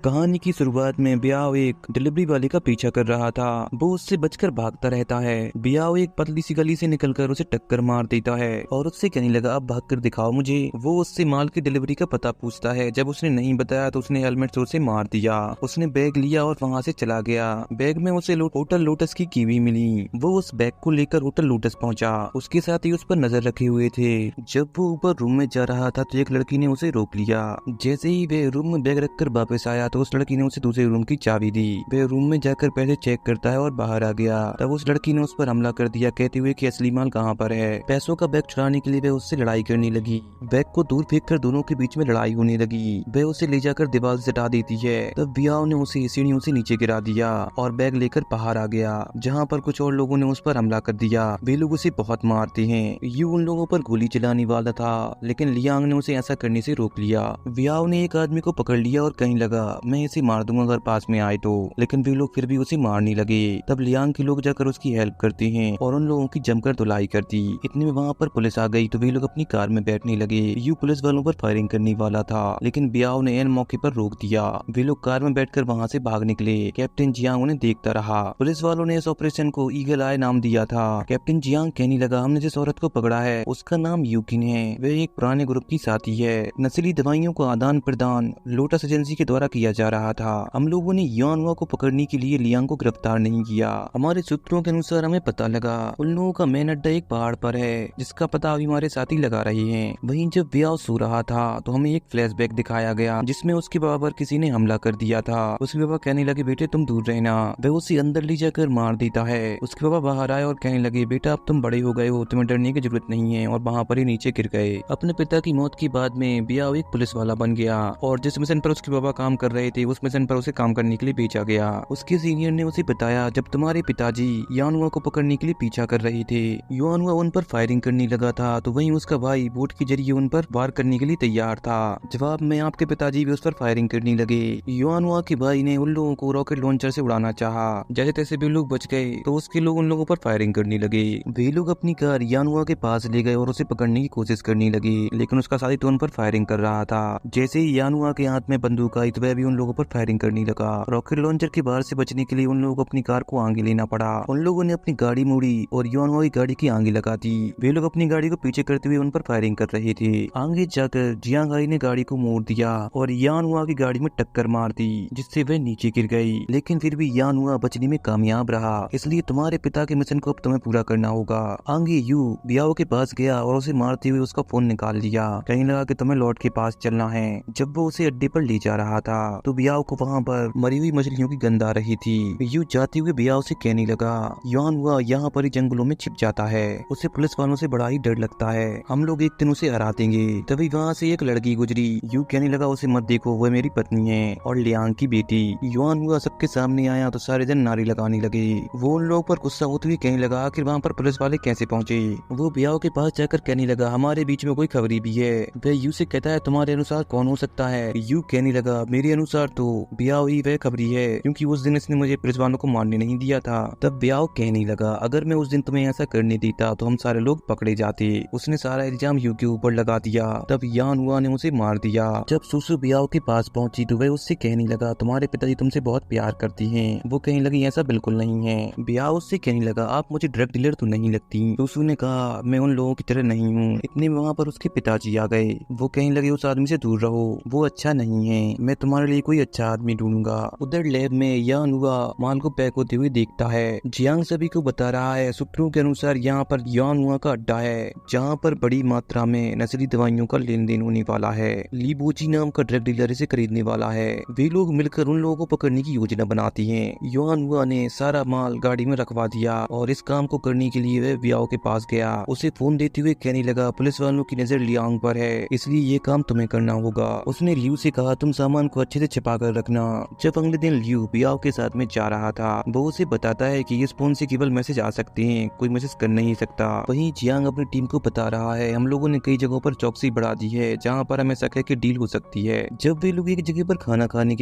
कहानी की शुरुआत में बियाव एक डिलीवरी वाले का पीछा कर रहा था। वो उससे बचकर भागता रहता है। बियाव एक पतली सी गली से निकलकर उसे टक्कर मार देता है और उससे कहने लगा, अब भाग कर दिखाओ मुझे। वो उससे माल की डिलीवरी का पता पूछता है। जब उसने नहीं बताया तो उसने हेलमेट से उसे मार दिया। उसने बैग लिया और वहाँ से चला गया। बैग में उसे होटल लोटस की कीवी मिली। वो उस बैग को लेकर होटल लोटस पहुंचा। उसके साथ ही उस पर नजर रखे हुए थे। जब वो ऊपर रूम में जा रहा था तो एक लड़की ने उसे रोक लिया। जैसे ही वे रूम में बैग रखकर वापस आया तो उस लड़की ने उसे दूसरे रूम की चाबी दी। वे रूम में जाकर पैसे चेक करता है और बाहर आ गया। तब उस लड़की ने उस पर हमला कर दिया, कहते हुए कि असली माल कहाँ पर है। पैसों का बैग चुराने के लिए वे उससे लड़ाई करने लगी। बैग को दूर फेंककर दोनों के बीच में लड़ाई होने लगी। वे उसे ले जाकर दीवार से हटा देती है। तब बियाव ने उसे सीढ़ियों से नीचे गिरा दिया और बैग लेकर बाहर आ गया, जहाँ पर कुछ और लोगों ने उस पर हमला कर दिया। वे लोग उसे बहुत मारते हैं। यू उन लोगों पर गोली चलाने वाला था, लेकिन लियांग ने उसे ऐसा करने से रोक लिया। बियाव ने एक आदमी को पकड़ लिया और कहने लगा, मैं इसे मार दूंगा अगर पास में आए तो। लेकिन वे लोग फिर भी उसे मारने लगे। तब लियांग के लोग जाकर उसकी हेल्प करते हैं और उन लोगों की जमकर धुलाई करती। इतने में वहाँ पर पुलिस आ गई तो वे लोग अपनी कार में बैठने लगे। यू पुलिस वालों पर फायरिंग करने वाला था, लेकिन बियाव ने एन मौके पर रोक दिया। वे लोग कार में बैठकर वहाँ से भाग निकले। कैप्टन जियांग उन्हें देखता रहा। पुलिस वालों ने इस ऑपरेशन को ईगल आई नाम दिया था। कैप्टन जियांग कहने लगा, हमने जिस औरत को पकड़ा है उसका नाम यूकिन है। वह एक पुराने ग्रुप की साथी है। नस्ली दवाइयों का आदान प्रदान लोटस एजेंसी के द्वारा किया जा रहा था। हम लोगों ने युआनहुआ को पकड़ने के लिए लियांग को गिरफ्तार नहीं किया। हमारे सूत्रों के अनुसार हमें पता लगा उन लोगों का मेन अड्डा एक पहाड़ पर है, जिसका पता अभी हमारे साथी लगा रहे हैं। वहीं जब बियाव सो रहा था तो हमें एक फ्लैशबैक दिखाया गया, जिसमें उसके बाबा पर किसी ने हमला कर दिया था। उसके बाबा कहने लगे, बेटे तुम दूर रहना। वह उसे अंदर ले जाकर मार देता है। उसके बाबा बाहर आए और कहने लगे, बेटा अब तुम बड़े हो गए हो, तुम्हें डरने की जरूरत नहीं है। और वहाँ पर ही नीचे गिर गए। अपने पिता की मौत के बाद में बियाव एक पुलिस वाला बन गया और जिस मिशन पर उसके बाबा काम कर रहे थे उस मिशन पर उसे काम करने के लिए भेजा गया। उसके सीनियर ने उसे बताया, जब तुम्हारे पिताजी युआनहुआ को पकड़ने के लिए पीछा कर रहे थे, युआनहुआ उन पर फायरिंग करने लगा था, तो वहीं उसका भाई बोट के जरिए उन पर वार करने के लिए तैयार था। जवाब में आपके पिताजी भी उस पर फायरिंग करने लगे। युआनहुआ के भाई ने उन लोगों को रॉकेट लॉन्चर से उड़ाना चाहा। जैसे तैसे भी लोग बच गए तो उसके लोग उन लोगों पर फायरिंग करने लगे। वे लोग अपनी कार युआनहुआ के पास ले गए और उसे पकड़ने की कोशिश करने लगे, लेकिन उसका साथी तो उन पर फायरिंग कर रहा था। जैसे ही युआनहुआ के हाथ में बंदूक आई तो वह भी उन लोगों पर फायरिंग करने लगा। रॉकेट लॉन्चर के बाहर से बचने के लिए उन लोगों को अपनी कार को आगे लेना पड़ा। उन लोगों ने अपनी गाड़ी मोड़ी और युआनहुआ की गाड़ी की आगे लगा दी। वे लोग अपनी गाड़ी को पीछे करते हुए उन पर फायरिंग कर रहे थे। आगे जाकर जियांगाई ने गाड़ी को मोड़ दिया और युआनहुआ की गाड़ी में टक्कर मार दी, जिससे वह नीचे गिर गई। लेकिन फिर भी युआनहुआ बचने में कामयाब रहा। इसलिए तुम्हारे पिता के मिशन को अब तुम्हें पूरा करना होगा। आगे यू बियाओ के पास गया और उसे मारते हुए उसका फोन निकाल लिया। कहने लगा कि तुम्हें लॉर्ड के पास चलना है। जब वो उसे अड्डे पर ले जा रहा था तो बियाओ को वहाँ पर मरी हुई मछलियों की गंध आ रही थी। यू जाते हुए बियाओ से कहने लगा, युआनहुआ यहाँ पर ही जंगलों में छिप जाता है। उसे पुलिस वालों से बड़ा ही डर लगता है। हम लोग एक दिन उसे हरा देंगे। तभी वहाँ से एक लड़की गुजरी। यू कहने लगा, उसे मत देखो, वह मेरी पत्नी है और लियांग की बेटी। युआनहुआ सबके सामने आया तो सारे जन नारे लगाने लगे। वो उन लोगों पर गुस्सा होते हुए कहने लगा, आखिर वहाँ पर पुलिस वाले कैसे पहुँचे। वो बियाओ के पास जाकर कहने लगा, हमारे बीच में कोई खबरी भी है। वह यू से कहता है, तुम्हारे अनुसार कौन हो सकता है। यू कहने लगा, मेरे अनुसार तो बियाओ ही वह खबरी है, क्योंकि उस दिन इसने मुझे पुलिस वालों को मारने नहीं दिया था। तब बियाओ कहने लगा, अगर मैं उस दिन तुम्हें ऐसा करने देता तो हम सारे लोग पकड़े जाते। उसने सारा इल्जाम यू के ऊपर लगा दिया। तब युआनहुआ ने उसे मार दिया। जब सुसु बियाओ के पास पहुंची तो वह उससे कहने लगा, तुम्हारे पिताजी तुमसे बहुत प्यार करती हैं। वो कहने लगी, ऐसा बिल्कुल नहीं है। बियाओ उससे कहने लगा, आप मुझे ड्रग डीलर तो नहीं लगती। सुसु ने कहा, मैं उन लोगों की तरह नहीं हूँ। इतने में वहाँ पर उसके पिताजी आ गए। वो कहने लगे, उस आदमी से दूर रहो, वो अच्छा नहीं है। मैं तुम्हारे लिए कोई अच्छा आदमी ढूंढूंगा। उधर लैब में युआनहुआ माल को पैक होते हुए देखता है। जियांग सभी को बता रहा है, सूत्रों के अनुसार यहाँ पर युआनहुआ का अड्डा है, जहाँ पर बड़ी मात्रा में नस्ली दवाइयों का लेन देन होने वाला है। लीबोची नाम का ड्रग डीलर इसे खरीदने वाला है। वे लोग मिलकर उन लोगों को पकड़ने की योजना बनाती हैं। युआनहुआ ने सारा माल गाड़ी में रखवा दिया और इस काम को करने के लिए वह बियाओ के पास गया। उसे फोन देते हुए कहने लगा, पुलिस वालों की नजर लियांग पर है, इसलिए ये काम तुम्हें करना होगा। उसने लियू से कहा, तुम सामान को अच्छे से छिपा कर रखना। जब अगले दिन लियू बियाओ के साथ में जा रहा था, वो उसे बताता है कि इस फोन से केवल मैसेज आ सकते हैं, कोई मैसेज कर नहीं सकता। वहीं जियांग अपनी टीम को बता रहा है, हम लोगों ने कई जगहों पर चौकसी बढ़ा दी है, जहाँ पर हमें शक है कि डील हो सकती है। जब वे लोग एक जगह पर खाना खाने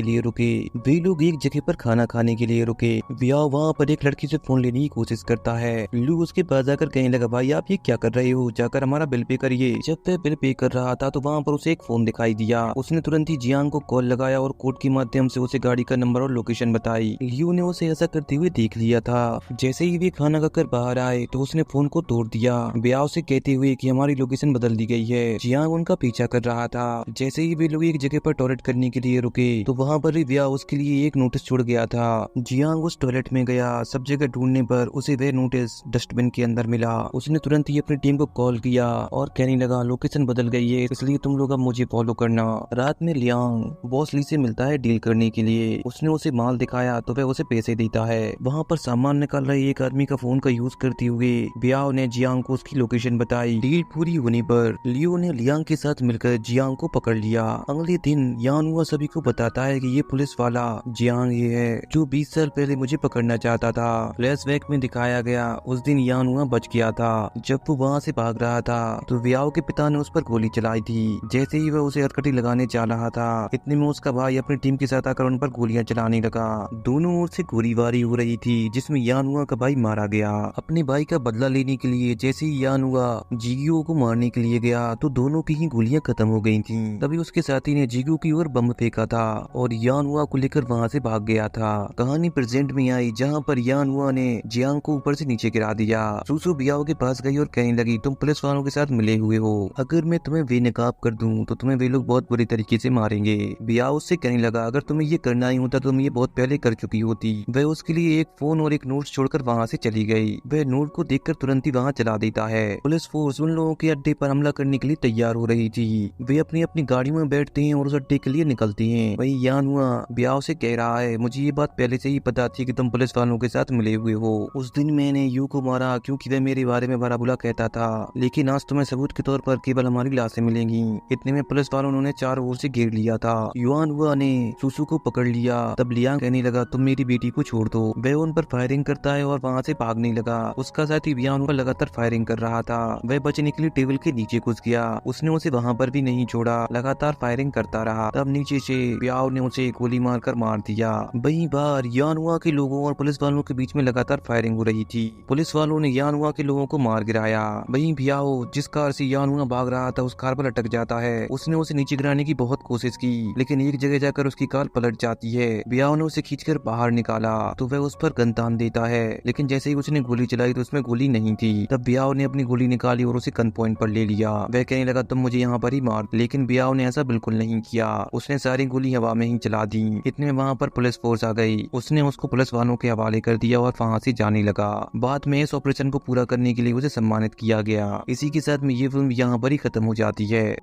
के लिए रुके, बियाओ वहाँ पर एक लड़की से फोन लेने की कोशिश करता है। लू उसके पास जाकर कहने लगा, भाई आप ये क्या कर रहे हो, जाकर हमारा बिल पे करिए। जब वह बिल पे कर रहा था तो वहाँ पर उसे एक फोन दिखाई दिया। उसने तुरंत ही जियांग को कॉल लगाया और और कोड के माध्यम से उसे गाड़ी का नंबर और लोकेशन बताई। लियो ने उसे ऐसा करते हुए देख लिया था। जैसे ही वे खाना खाकर बाहर आए तो उसने फोन को तोड़ दिया, ब्याह से कहते हुए कि हमारी लोकेशन बदल दी गई है। जियांग उनका पीछा कर रहा था। जैसे ही वे लोग एक जगह पर टॉयलेट करने के लिए रुके तो वहाँ पर भी ब्याह उसके लिए एक नोटिस छोड़ गया था। जियांग उस टॉयलेट में गया। सब जगह ढूंढने पर उसे वह नोटिस डस्टबिन के अंदर मिला। उसने तुरंत ही अपनी टीम को कॉल किया और कहने लगा लोकेशन बदल गई है, इसलिए तुम लोग अब मुझे फॉलो करना। रात में लियांग बॉस ली से मिलता है डील करने के लिए। उसने उसे माल दिखाया तो वह उसे पैसे देता है। वहाँ पर सामान निकाल रहे एक आदमी का फोन का यूज करते हुए ब्याओ ने जियांग को उसकी लोकेशन बताई। डील पूरी होने पर लियो ने लियांग के साथ मिलकर जियांग को पकड़ लिया। अगले दिन यानुआ सभी को बताता है कि ये पुलिस वाला जियांग ही है जो 20 साल पहले मुझे पकड़ना चाहता था। फ्लैशबैक में दिखाया गया उस दिन यानुआ बच गया था। जब वो वहाँ से भाग रहा था तो ब्याओ के पिता ने उस पर गोली चलाई थी। जैसे ही वह उसे हथकड़ी लगाने जा रहा था इतने में उसका भाई अपनी टीम के साथ आकर उन पर गोलियां चलाने लगा। दोनों ओर से गोलीबारी हो रही थी जिसमें यानुआ का भाई मारा गया। अपने भाई का बदला लेने के लिए जैसे ही यानुआ जिगियो को मारने के लिए गया तो दोनों की ही गोलियां खत्म हो गई थीं। तभी उसके साथी ने जिगियो की ओर बम फेंका था और यानुआ को लेकर वहां से भाग गया था। कहानी प्रेजेंट में आई जहाँ पर यानुआ ने जियांग को ऊपर से नीचे गिरा दिया। सुसु बियाओ के पास गई और कहने लगी तुम पुलिस वालों के साथ मिले हुए हो, अगर मैं तुम्हें बेनकाब कर दूं तो तुम्हें वे लोग बहुत बुरी तरीके से मारेंगे। बियाओ उससे कहने लगा अगर तुम्हें ये करना ही होता तो तुम ये बहुत पहले कर चुकी होती। वह उसके लिए एक फोन और एक नोट छोड़कर वहाँ से चली गई। वह नोट को देखकर तुरंत ही वहाँ चला देता है। पुलिस फोर्स उन लोगों के अड्डे पर हमला करने के लिए तैयार हो रही थी। वे अपनी अपनी गाड़ियों में बैठते हैं और उस अड्डे के लिए निकलती हैं। वही यानुआ बियाओ से कह रहा है मुझे ये बात पहले से ही पता थी कि तुम पुलिस वालों के साथ मिले हुए हो। उस दिन मैंने यू को मारा क्योंकि वह मेरे बारे में बड़ा बुरा कहता था, लेकिन आज तुम्हें सबूत के तौर पर केवल हमारी लाशें मिलेंगी। इतने में पुलिस वालों ने चारों ओर से घेर लिया था। युआन हुआ ने सुसु को पकड़ लिया। तब लियांग कहने लगा तुम मेरी बेटी को छोड़ दो। वह उन पर फायरिंग करता है और वहाँ से भागने लगा। उसका साथी बियान पर लगातार फायरिंग कर रहा था। वह बचने के लिए टेबल के नीचे घुस गया। उसने उसे वहाँ पर भी नहीं छोड़ा, लगातार फायरिंग करता रहा। तब नीचे से बियाओ ने उसे गोली मारकर मार दिया। वहीं बाहर यानुआ के लोगों और पुलिस वालों के बीच में लगातार फायरिंग हो रही थी। पुलिस वालों ने यानुआ के लोगों को मार गिराया। वहीं बियाओ जिस कार से यानुआ भाग रहा था उस कार पर अटक जाता है। उसने उसे नीचे गिराने की बहुत कोशिश की लेकिन एक जगह जाकर उसकी कार पलट जाती है। बियाओ ने उसे खींचकर बाहर निकाला तो वह उस पर गन तान देता है, लेकिन जैसे ही उसने गोली चलाई तो उसमें गोली नहीं थी। तब बियाओ ने अपनी गोली निकाली और उसे गन पॉइंट पर ले लिया। वह कहने लगा तुम मुझे यहाँ पर ही मार, लेकिन बियाओ ने ऐसा बिल्कुल नहीं किया। उसने सारी गोली हवा में ही चला दी। इतने में वहाँ पर पुलिस फोर्स आ गई। उसने उसको पुलिस वालों के हवाले कर दिया और वहाँ से जाने लगा। बाद में इस ऑपरेशन को पूरा करने के लिए उसे सम्मानित किया गया। इसी के साथ में ये फिल्म यहाँ पर ही खत्म हो जाती है।